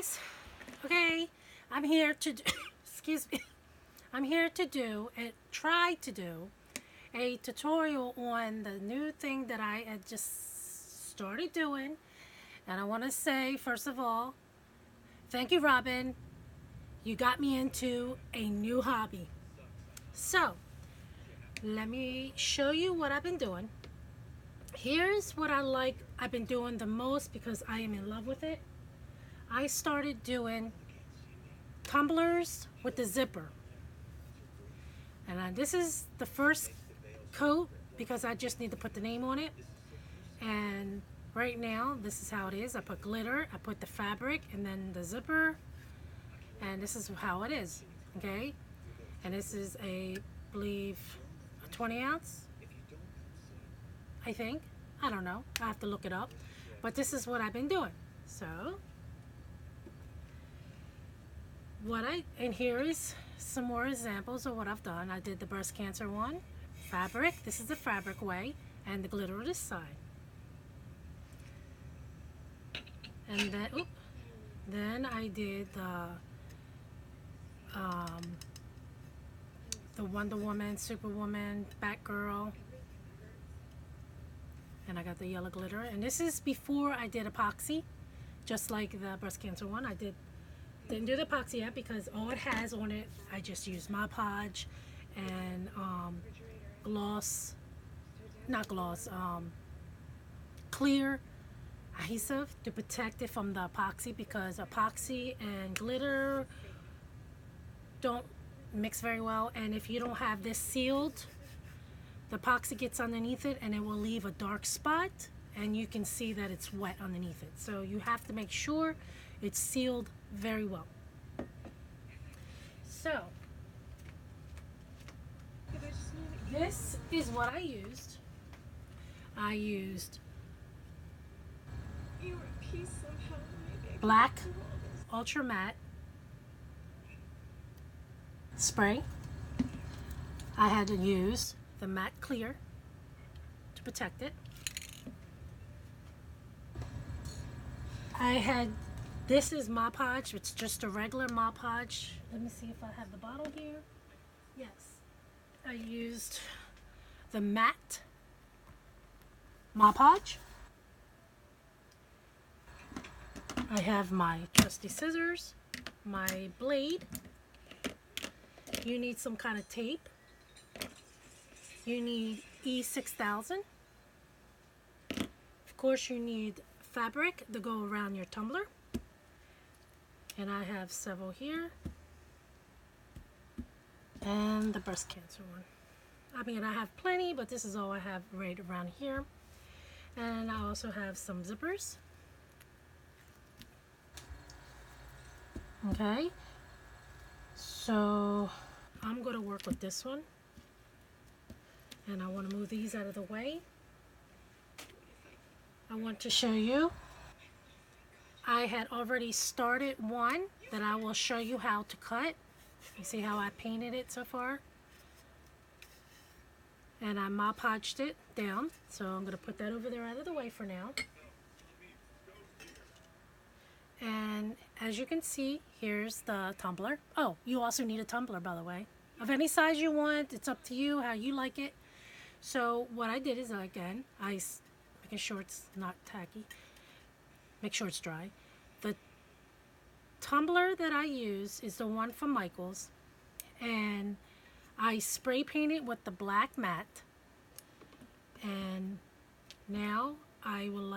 guys. Okay, I'm here to do, excuse me. I'm here to do and try to do a tutorial on the new thing that I had just started doing. And I want to say, first of all, thank you, Robin. You got me into a new hobby. So, let me show you what I've been doing. Here's what I've been doing the most because I am in love with it. I started doing tumblers with the zipper. And this is the first coat because I just need to put the name on it. And right now, this is how it is. I put glitter, I put the fabric, and then the zipper. And this is how it is, okay? And this is I believe, a 20 ounce, I think. I don't know. I have to look it up. But this is what I've been doing. So, and here is some more examples of what I've done. I did the breast cancer one. Fabric. This is the fabric way. And the glitter on this side. And then I did the Wonder Woman, Superwoman, Batgirl, and I got the yellow glitter. And this is before I did epoxy, just like the breast cancer one. I didn't do the epoxy yet because all it has on it, I just used Mod Podge and clear adhesive to protect it from the epoxy, because epoxy and glitter don't mix very well, and if you don't have this sealed, the epoxy gets underneath it and it will leave a dark spot and you can see that it's wet underneath it. So you have to make sure it's sealed very well. So this is what I used. I used black ultra matte spray. I had to use the matte clear to protect it. This is Mod Podge. It's just a regular Mod Podge. Let me see if I have the bottle here. Yes. I used the matte Mod Podge. I have my trusty scissors, my blade. You need some kind of tape. You need E6000. Of course, you need fabric to go around your tumbler. And I have several here. And the breast cancer one. I mean, I have plenty, but this is all I have right around here. And I also have some zippers. Okay. So I'm going to work with this one, and I want to move these out of the way. I want to show you, I had already started one that I will show you how to cut. You see how I painted it so far? And I Mod Podged it down, so I'm going to put that over there out of the way for now. And as you can see, here's the tumbler. Oh, you also need a tumbler, by the way. Of any size you want, it's up to you, how you like it. So what I did is, again, making sure it's not tacky, make sure it's dry. The tumbler that I use is the one from Micheals, and I spray painted with the black matte. And now I will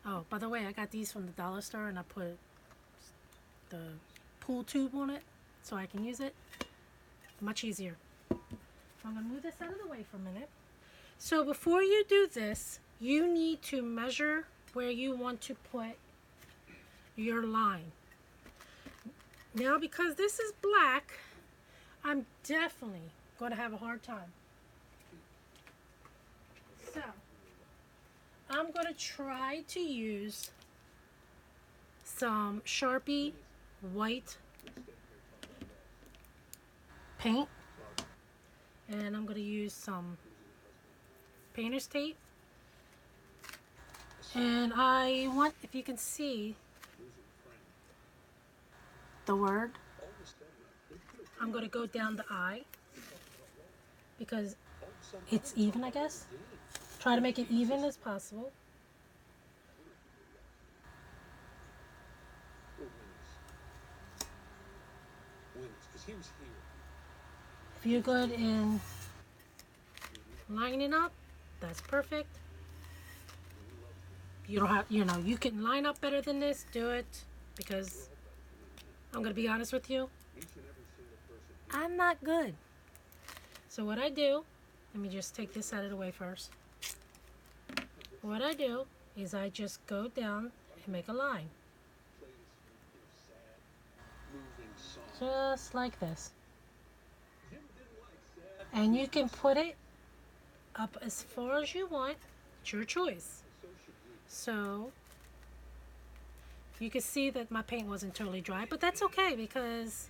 oh, by the way, I got these from the dollar store, and I put the pool tube on it so I can use it. Much easier. So I'm going to move this out of the way for a minute. So before you do this, you need to measure where you want to put your line. Now, because this is black, I'm definitely going to have a hard time. So I'm going to try to use some Sharpie White paint, and I'm going to use some painter's tape, and I want, if you can see, the word. I'm going to go down the I because it's even, I guess. Try to make it even as possible. If you're good in lining up, that's perfect. You don't have, you can line up better than this, do it, because I'm going to be honest with you, I'm not good. So what I do, let me just take this out of the way first. What I do is I just go down and make a line. Just like this. And you can put it up as far as you want. It's your choice. So you can see that my paint wasn't totally dry, but that's okay because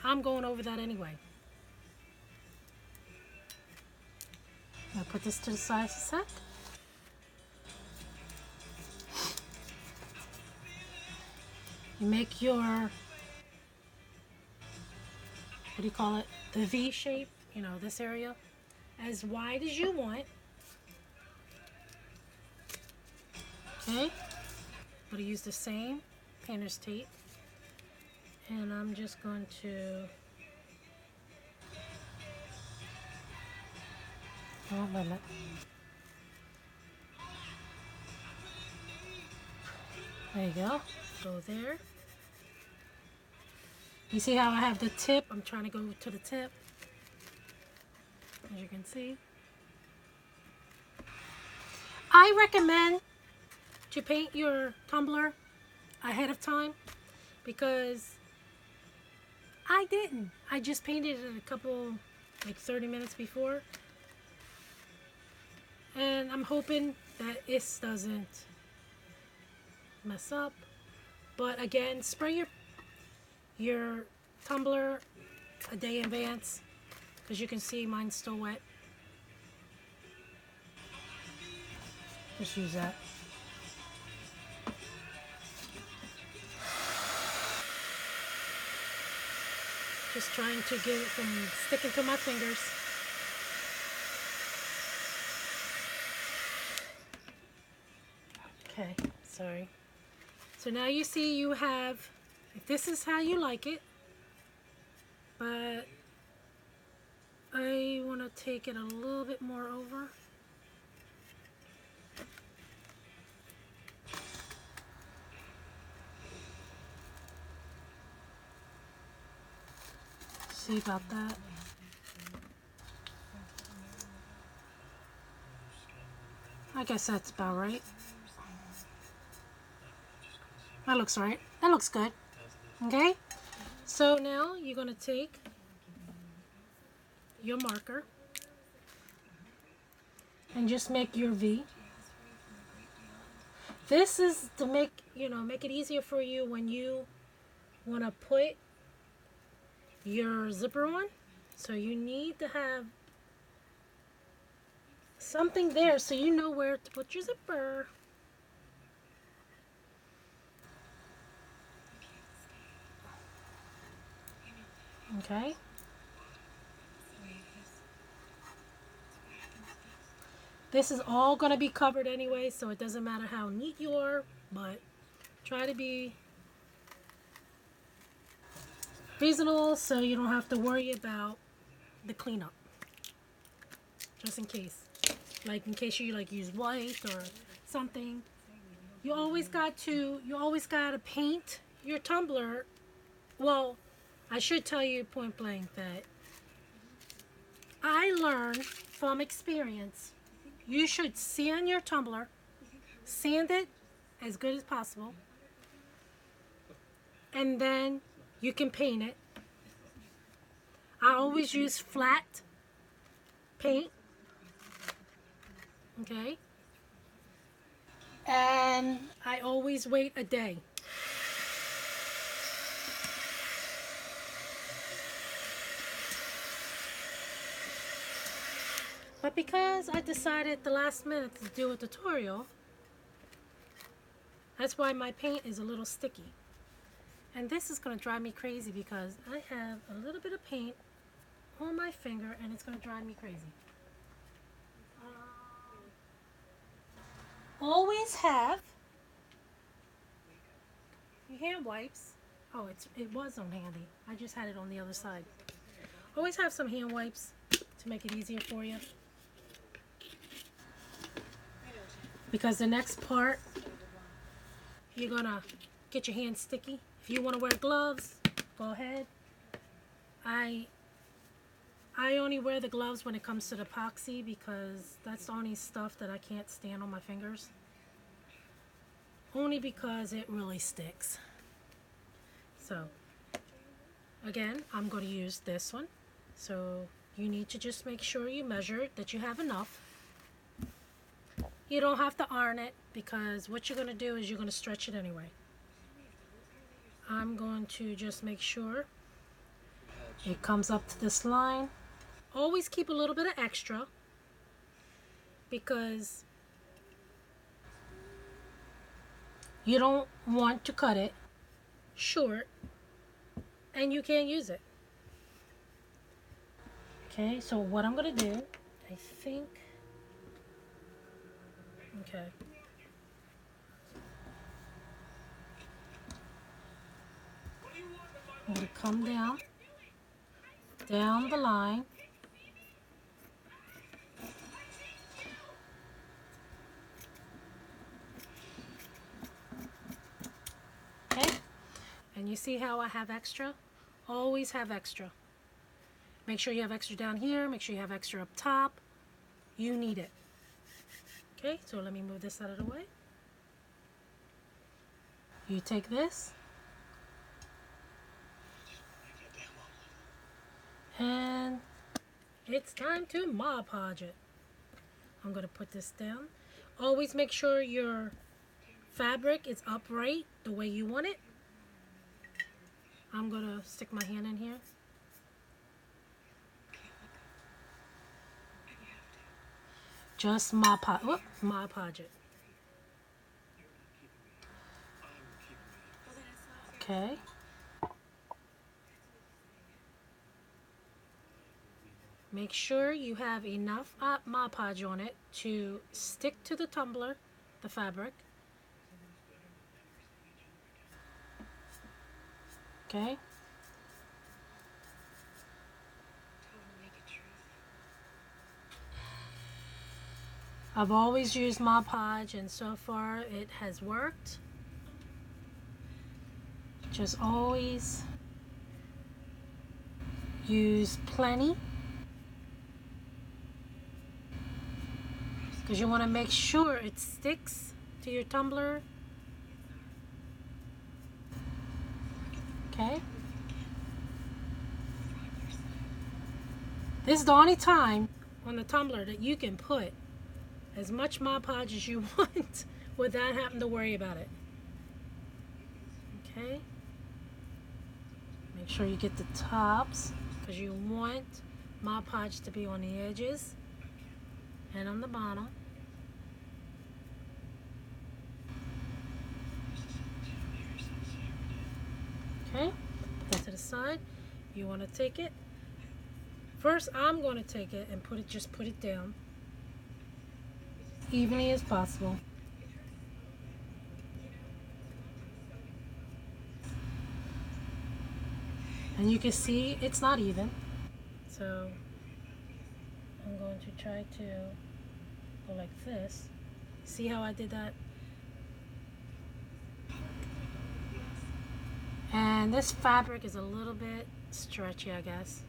I'm going over that anyway. I'll put this to the side a sec. You make your, what do you call it? The V shape, this area, as wide as you want. Okay, I'm going to use the same painter's tape, and I'm just going to, oh, wait a minute. There you go. Go there. You see how I have the tip? I'm trying to go to the tip. As you can see. I recommend to paint your tumbler ahead of time because I didn't. I just painted it a couple, like 30 minutes before. And I'm hoping that this doesn't mess up. But again, spray your tumbler a day in advance because you can see mine's still wet. Just use that. Just trying to get it from sticking to my fingers. Okay, sorry. So now you see you have, if this is how you like it, but I want to take it a little bit more over. See about that. I guess that's about right. That looks right. That looks good. Okay? So now you're going to take your marker and just make your V. This is to make, make it easier for you when you want to put your zipper on. So you need to have something there so you know where to put your zipper. Okay. This is all going to be covered anyway, so it doesn't matter how neat you are, but try to be reasonable so you don't have to worry about the cleanup. Just in case. Like in case you use white or something. You always got to paint your tumbler. Well, I should tell you point blank that I learned from experience. You should sand your tumbler, sand it as good as possible, and then you can paint it. I always use flat paint, okay? And I always wait a day. But because I decided the last minute to do a tutorial, that's why my paint is a little sticky. And this is going to drive me crazy because I have a little bit of paint on my finger and it's going to drive me crazy. Always have your hand wipes. Oh, it was on handy. I just had it on the other side. Always have some hand wipes to make it easier for you. Because the next part, you're going to get your hands sticky. If you want to wear gloves, go ahead. I only wear the gloves when it comes to the epoxy because that's the only stuff that I can't stand on my fingers. Only because it really sticks. So, again, I'm going to use this one. So, you need to just make sure you measure that you have enough. You don't have to iron it because what you're going to do is you're going to stretch it anyway. I'm going to just make sure it comes up to this line. Always keep a little bit of extra because you don't want to cut it short and you can't use it. Okay, so what I'm going to do, I think, okay. I'm going to come down the line. Okay, and you see how I have extra? Always have extra. Make sure you have extra down here. Make sure you have extra up top. You need it. Okay, so let me move this out of the way. You take this. And it's time to Mod Podge it. I'm going to put this down. Always make sure your fabric is upright the way you want it. I'm going to stick my hand in here. Just Mod Podge it. Okay. Make sure you have enough Mod Podge on it to stick to the tumbler, the fabric. Okay. I've always used Mod Podge and so far it has worked. Just always use plenty. Because you want to make sure it sticks to your tumbler. Okay. This is the only time on the tumbler that you can put as much Mod Podge as you want without having to worry about it. Okay. Make sure you get the tops because you want Mod Podge to be on the edges and on the bottom. Okay, put that to the side. You want to take it. First, I'm going to take it and just put it down evenly as possible. And you can see it's not even. So I'm going to try to go like this. See how I did that? And this fabric is a little bit stretchy, I guess,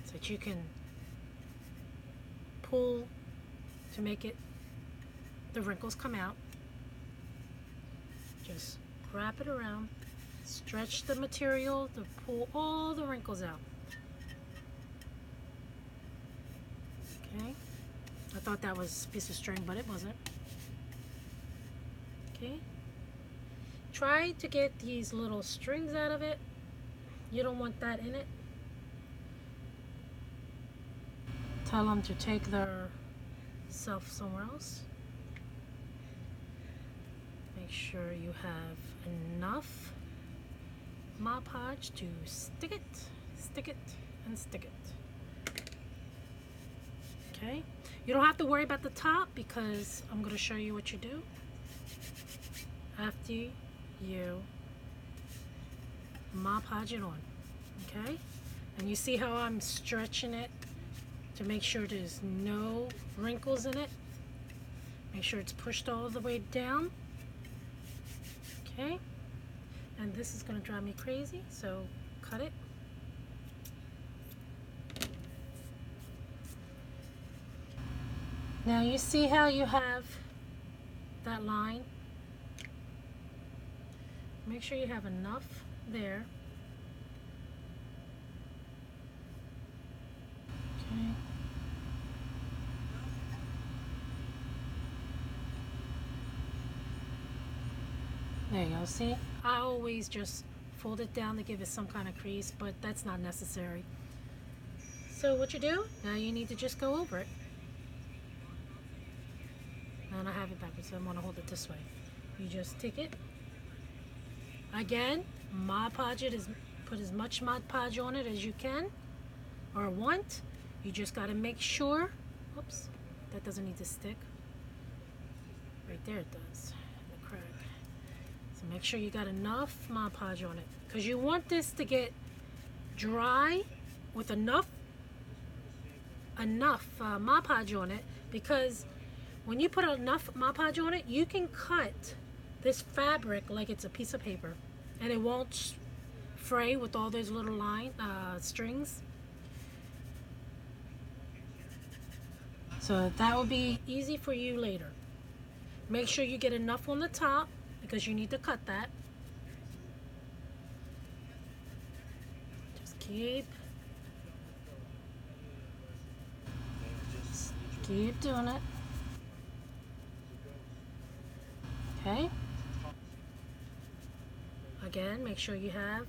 so that you can pull to make it, the wrinkles come out. Just wrap it around, stretch the material to pull all the wrinkles out. Okay, I thought that was a piece of string, but it wasn't. Okay. Try to get these little strings out of it. You don't want that in it. Tell them to take their self somewhere else. Make sure you have enough Mod Podge to stick it, and stick it. Okay, you don't have to worry about the top because I'm going to show you what you do after you Mod Podge it on. Okay, and you see how I'm stretching it to make sure there's no wrinkles in it. Make sure it's pushed all the way down. Okay, and this is going to drive me crazy, so cut it. Now you see how you have that line? Make sure you have enough there. Okay. There you go, see? I always just fold it down to give it some kind of crease, but that's not necessary. So what you do, now you need to just go over it. And I have it backwards, so I want to hold it this way. You just take it. Again, Mod Podge it, put as much Mod Podge on it as you can or want. You just got to make sure, oops, that doesn't need to stick. Right there it does, the crack. So make sure you got enough Mod Podge on it, because you want this to get dry with enough Mod Podge on it, because when you put enough Mod Podge on it, you can cut this fabric like it's a piece of paper, and it won't fray with all those little strings. So that will be easy for you later. Make sure you get enough on the top because you need to cut that. Just keep doing it. Okay. Again, make sure you have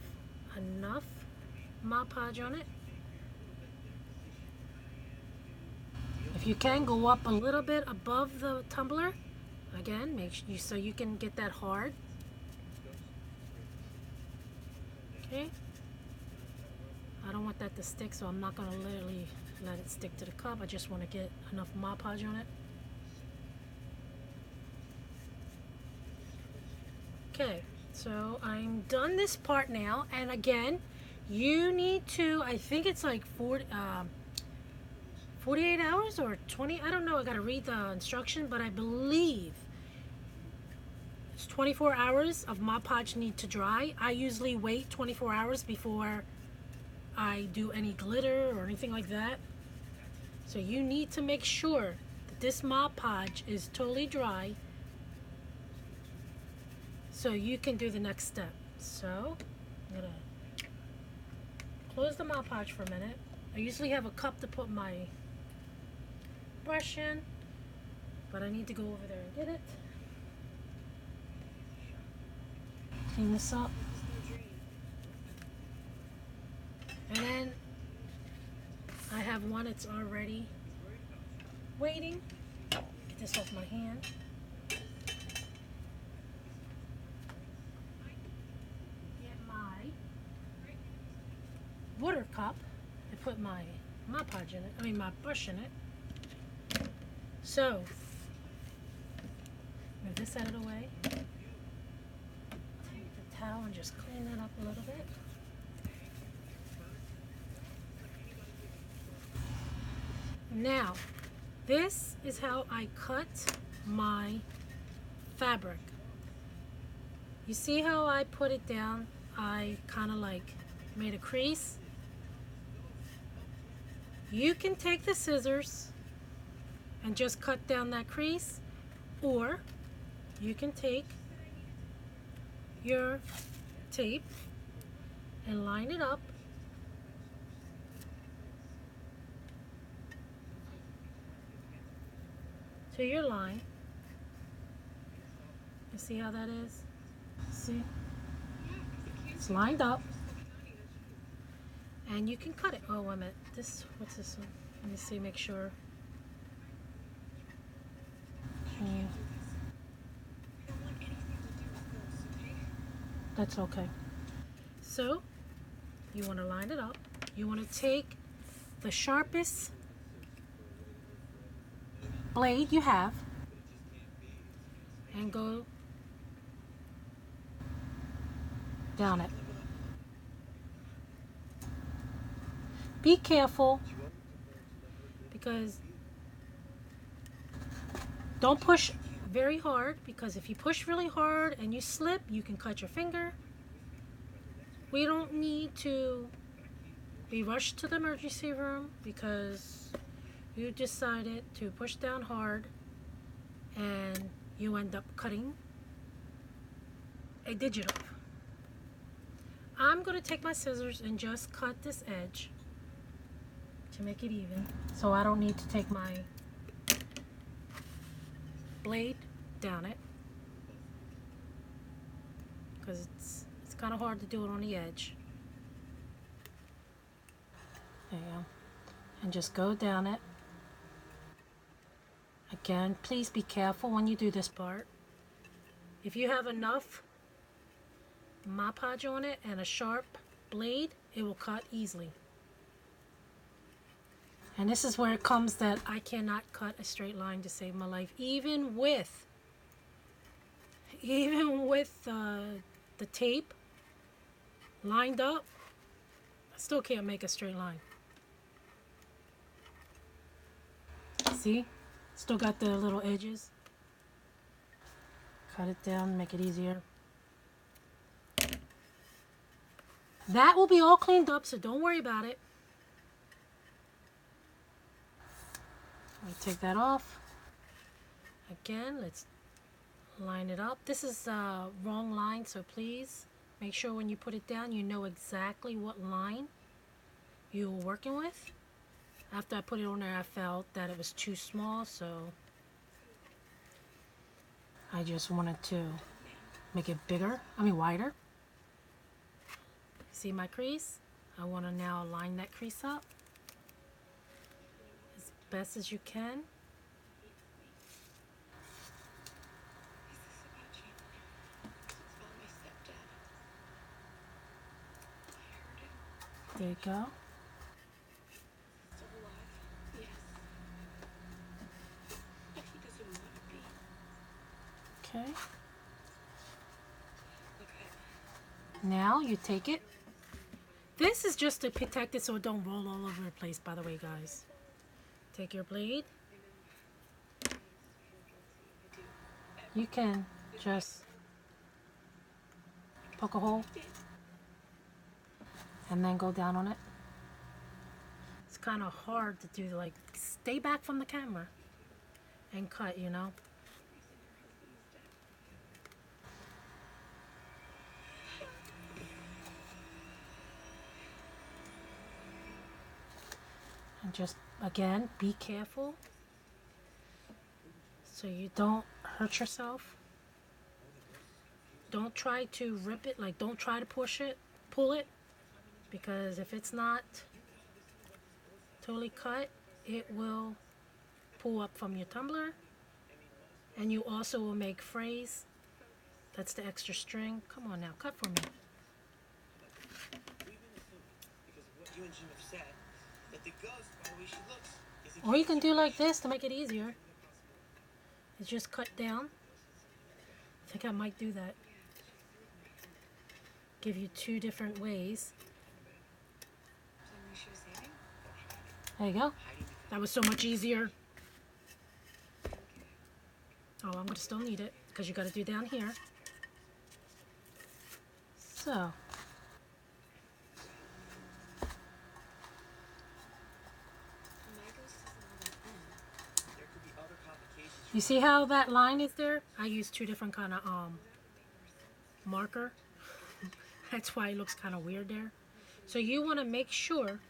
enough Mod Podge on it. If you can, go up a little bit above the tumbler. Again, make sure so you can get that hard. Okay. I don't want that to stick, so I'm not going to literally let it stick to the cup. I just want to get enough Mod Podge on it. Okay, so I'm done this part now, and again, you need to, I think it's like 48 hours or 20, I don't know, I gotta read the instruction, but I believe it's 24 hours of Mod Podge need to dry. I usually wait 24 hours before I do any glitter or anything like that. So you need to make sure that this Mod Podge is totally dry so you can do the next step. So I'm gonna close the Mod Podge for a minute. I usually have a cup to put my brush in, but I need to go over there and get it. Clean this up. And then I have one that's already waiting. Get this off my hand. Get my water cup and put my Mod Podge in it. I mean my brush in it. So move this out of the way. Take the towel and just clean that up a little bit. Now, this is how I cut my fabric. You see how I put it down? I kind of like made a crease. You can take the scissors and just cut down that crease, or you can take your tape and line it up to your line. You see how that is? See? It's lined up. And you can cut it. Oh, wait a minute. What's this one? Let me see, make sure. That's okay. So you want to line it up. You want to take the sharpest blade you have and go down it. Be careful, because don't push very hard, because if you push really hard and you slip, you can cut your finger. We don't need to be rushed to the emergency room because you decided to push down hard and you end up cutting a digit off. I'm going to take my scissors and just cut this edge to make it even, so I don't need to take my blade down it, because it's kind of hard to do it on the edge. There you go. And just go down it. Again, please be careful when you do this part. If you have enough Mod Podge on it and a sharp blade, it will cut easily. And this is where it comes that I cannot cut a straight line to save my life. Even with the tape lined up, I still can't make a straight line. See? Still got the little edges. Cut it down, make it easier. That will be all cleaned up, so don't worry about it. I'll take that off. Again, let's line it up. This is a wrong line, so please make sure when you put it down you know exactly what line you're working with. After I put it on there, I felt that it was too small, so I just wanted to make it bigger, wider. See my crease? I want to now line that crease up as best as you can. There you go. Okay. Now you take it. This is just to protect it so it don't roll all over the place, by the way, guys. Take your blade. You can just poke a hole and then go down on it. It's kind of hard to do, like, stay back from the camera and cut, you know. And just, again, be careful so you don't hurt yourself. Don't try to rip it, like don't try to pull it, because if it's not totally cut, it will pull up from your tumbler, and you also will make frays. That's the extra string. Come on now, cut for me. Or you can do like this to make it easier. It's just cut down. I think I might do that. Give you two different ways. There you go. That was so much easier. Oh, I'm going to still need it because you got to do down here. So. You see how that line is there? I use two different kind of marker. That's why it looks kind of weird there. So you want to make sure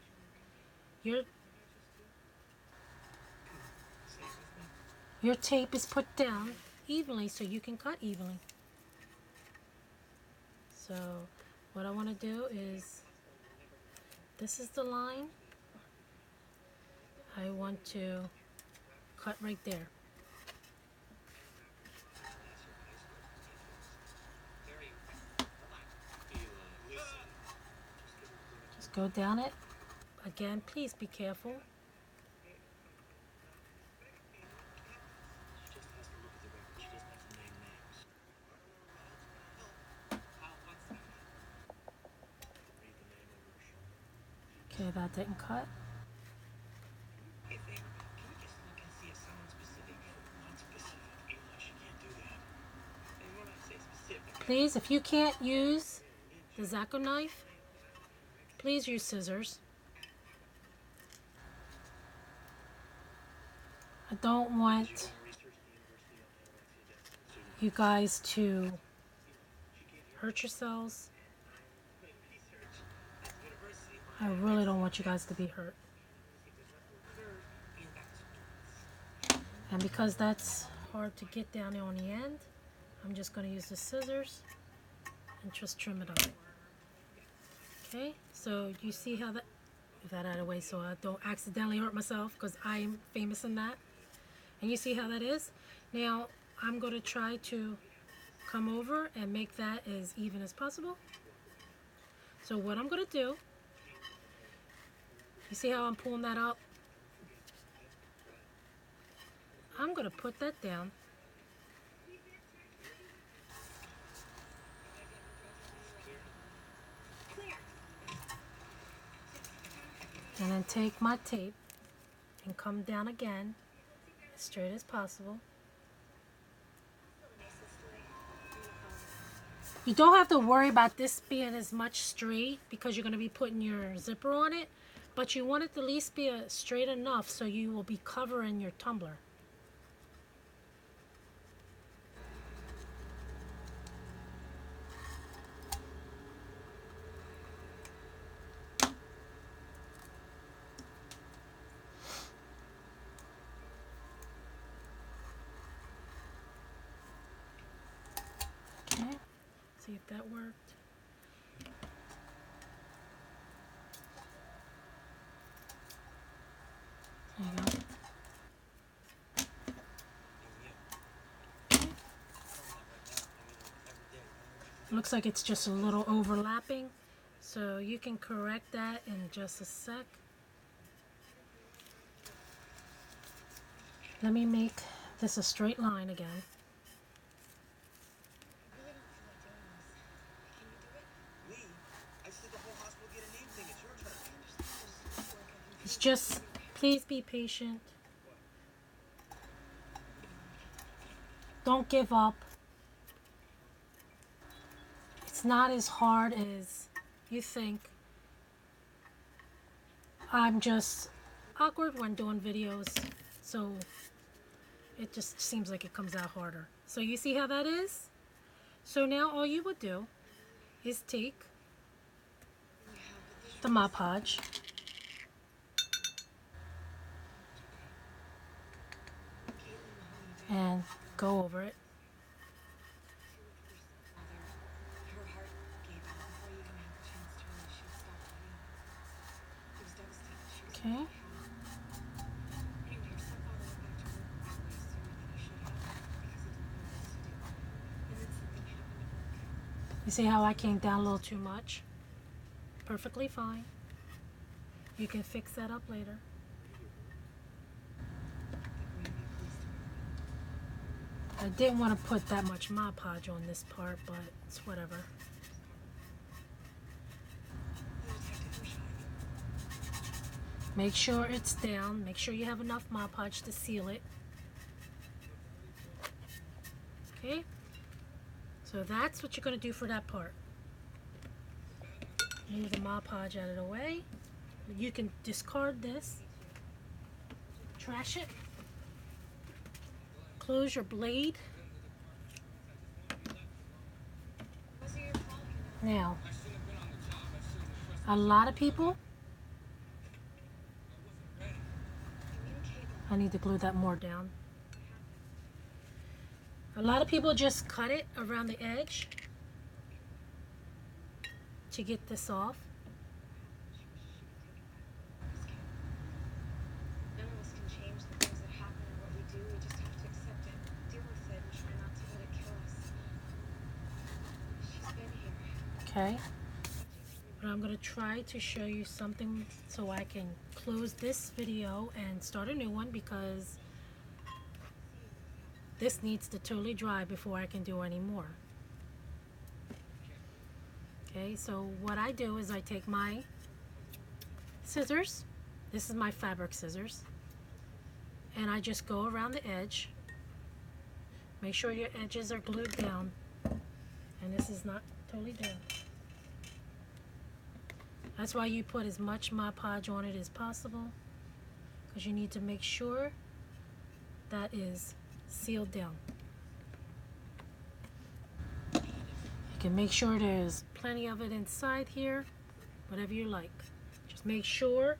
your tape is put down evenly so you can cut evenly. So what I want to do is, this is the line. I want to cut right there. Go down it. Again, please be careful. Okay, that didn't cut. Please, if you can't use the X-acto knife, please use scissors. I don't want you guys to hurt yourselves. I really don't want you guys to be hurt. And because that's hard to get down there on the end, I'm just going to use the scissors and just trim it off. Okay, so you see how that, move that out of the way so I don't accidentally hurt myself, because I'm famous in that. And you see how that is? Now I'm going to try to come over and make that as even as possible. So what I'm going to do, you see how I'm pulling that up? I'm going to put that down. And then take my tape and come down again as straight as possible. You don't have to worry about this being as much straight because you're going to be putting your zipper on it, but you want it to at least be straight enough so you will be covering your tumbler. Okay, see if that worked. There you go. Looks like it's just a little overlapping, so you can correct that in just a sec. Let me make this a straight line again. It's just, please be patient. Don't give up. It's not as hard as you think. I'm just awkward when doing videos, so it just seems like it comes out harder. So you see how that is? So now all you would do is take the Mod Podge and go over it. Okay. You see how I came down a little too much? Perfectly fine. You can fix that up later. I didn't want to put that much Mod Podge on this part, but it's whatever. Make sure it's down. Make sure you have enough Mod Podge to seal it. Okay? So that's what you're going to do for that part. Move the Mod Podge out of the way. You can discard this. Trash it. Close your blade. Now, a lot of people, I need to glue that more down. A lot of people just cut it around the edge to get this off. None of us can change the things that happen or what we do. We just have to accept it, deal with it, and try not to let it kill us. She's been here. Okay. But I'm going to try to show you something so I can close this video and start a new one, because this needs to totally dry before I can do any more. Okay, so what I do is I take my scissors, this is my fabric scissors, and I just go around the edge. Make sure your edges are glued down, and this is not totally down. That's why you put as much Mod Podge on it as possible, because you need to make sure that is sealed down. You can make sure there's plenty of it inside here, whatever you like. Just make sure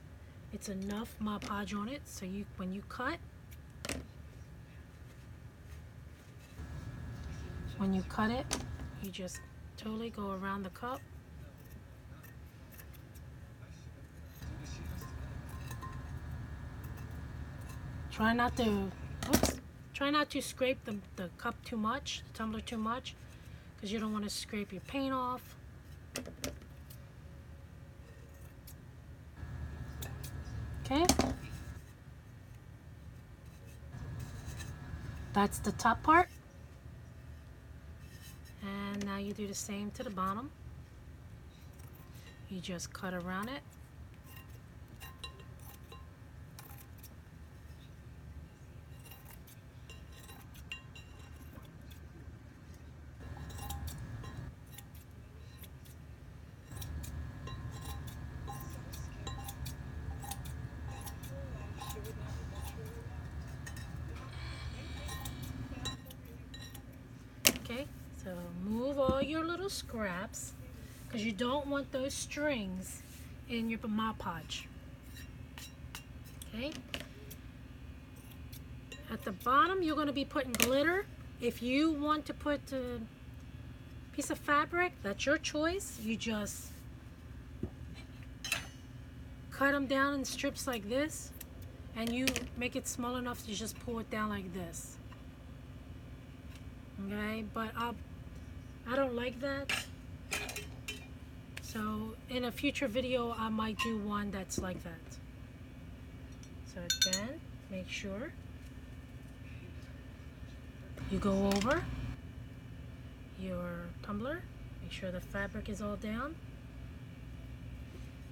it's enough Mod Podge on it so you, when you cut, it, you just totally go around the cup. Try not to scrape the cup too much, the tumbler too much, because you don't want to scrape your paint off. Okay. That's the top part. And now you do the same to the bottom. You just cut around it. Okay, so move all your little scraps, because you don't want those strings in your Mod Podge. Okay. At the bottom, you're going to be putting glitter. If you want to put a piece of fabric, that's your choice. You just cut them down in strips like this, and you make it small enough to just pull it down like this. Okay, but I don't like that. So in a future video, I might do one that's like that. So again, make sure you go over your tumbler. Make sure the fabric is all down.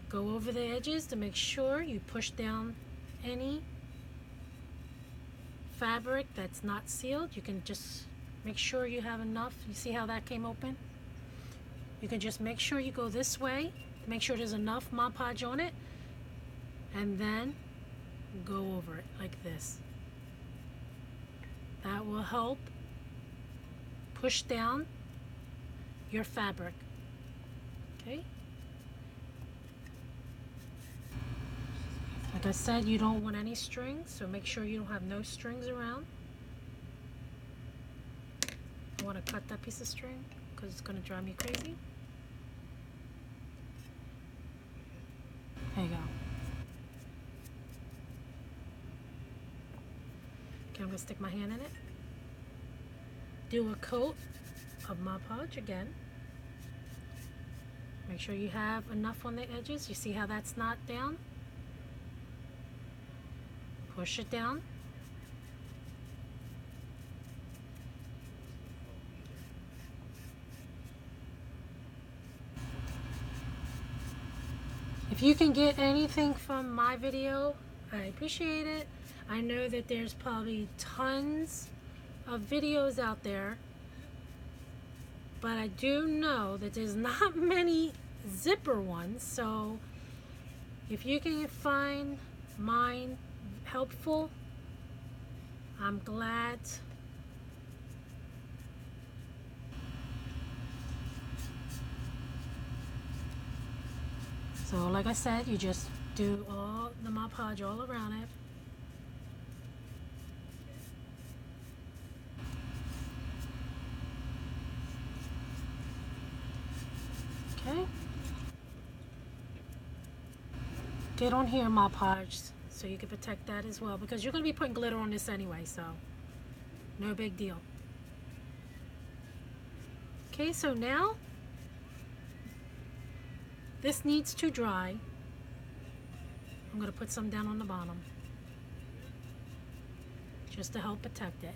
Go over the edges to make sure you push down any fabric that's not sealed. You can just make sure you have enough. You see how that came open? You can just make sure you go this way, make sure there's enough Mod Podge on it, and then go over it like this. That will help push down your fabric. Okay? Like I said, you don't want any strings, so make sure you don't have no strings around. I want to cut that piece of string because it's going to drive me crazy. There you go. Okay, I'm going to stick my hand in it. Do a coat of Mod Podge again. Make sure you have enough on the edges. You see how that's not down? Push it down. If you can get anything from my video, I appreciate it. I know that there's probably tons of videos out there, but I do know that there's not many zipper ones. So if you can find mine helpful, I'm glad. So like I said, you just do all the Mod Podge all around it. Okay. Get on here, Mod Podge, so you can protect that as well, because you're going to be putting glitter on this anyway, so no big deal. Okay, so now This needs to dry. I'm going to put some down on the bottom just to help protect it.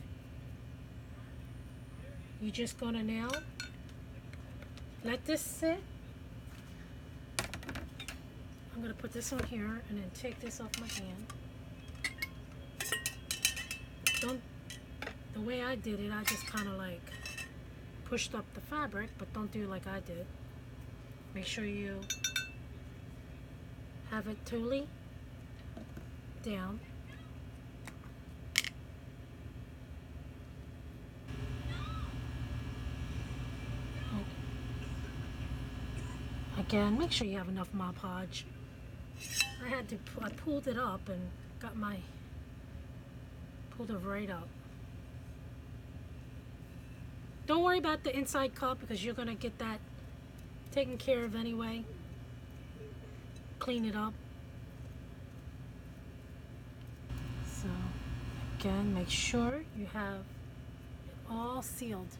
You're just going to now let this sit. I'm going to put this on here and then take this off my hand. The way I did it, I just kind of like pushed up the fabric, but don't do like I did. Make sure you have it totally down. Again, make sure you have enough Mod Podge. I pulled it up and pulled it right up. Don't worry about the inside cup because you're going to get that taken care of anyway. Clean it up. So, again, make sure you have it all sealed.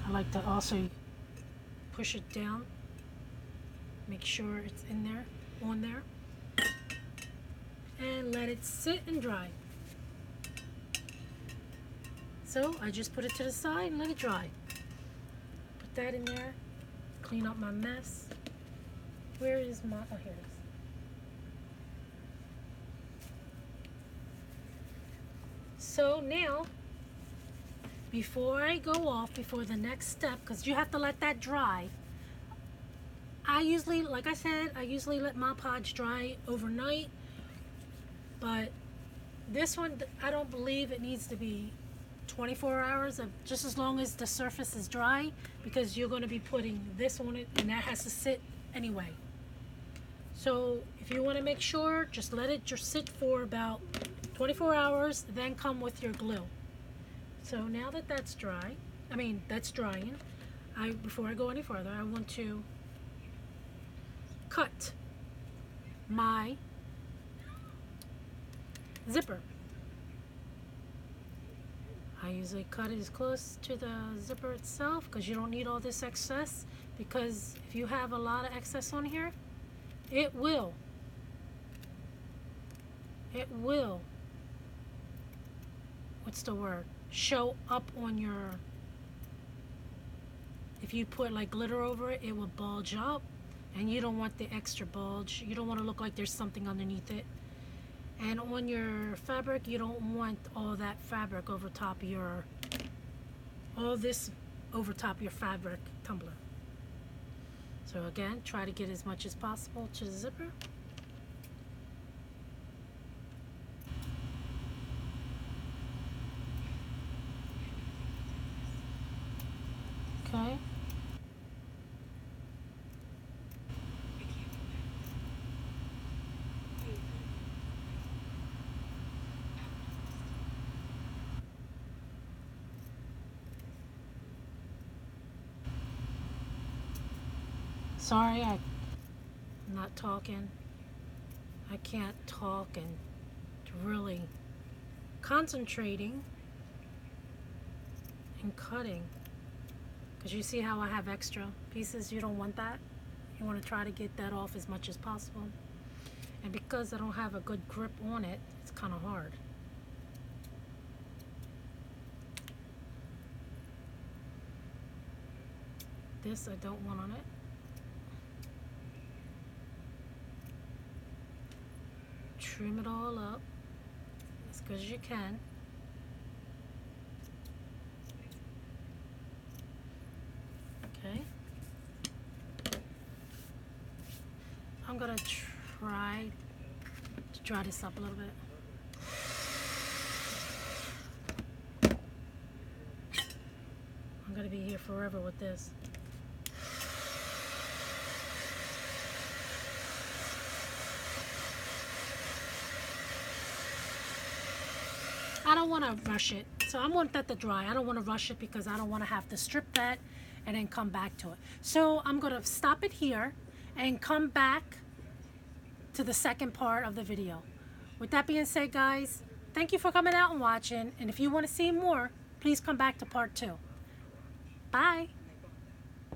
I like to also push it down. Make sure it's in there, on there. And let it sit and dry. So I just put it to the side and let it dry. Put that in there. Clean up my mess. Where is my, oh, here it is. So now, before I go off, before the next step, because you have to let that dry, I usually, like I said, I usually let Mod Podge dry overnight. But this one, I don't believe it needs to be 24 hours, just as long as the surface is dry, because you're going to be putting this on it and that has to sit anyway. So if you want to make sure, just let it just sit for about 24 hours, then come with your glue. So now that that's dry, that's drying, before I go any further, I want to cut my zipper. I usually cut it as close to the zipper itself because you don't need all this excess, because if you have a lot of excess on here, it will what's the word, show up on your, if you put like glitter over it, it will bulge up, and you don't want the extra bulge. You don't want to look like there's something underneath it. And on your fabric, you don't want all that fabric over top of your, all this over top of your fabric tumbler. So again, try to get as much as possible to the zipper. Okay. Sorry, I'm not talking. I can't talk and really concentrating and cutting. Because you see how I have extra pieces? You don't want that. You want to try to get that off as much as possible. And because I don't have a good grip on it, it's kind of hard. This I don't want on it. Trim it all up as good as you can. Okay. I'm gonna try to dry this up a little bit. I'm gonna be here forever with this. I don't want to rush it, so I want that to dry. I don't want to rush it because I don't want to have to strip that and then come back to it. So I'm going to stop it here and come back to the second part of the video. With that being said, guys, thank you for coming out and watching, and if you want to see more, please come back to part 2. Bye.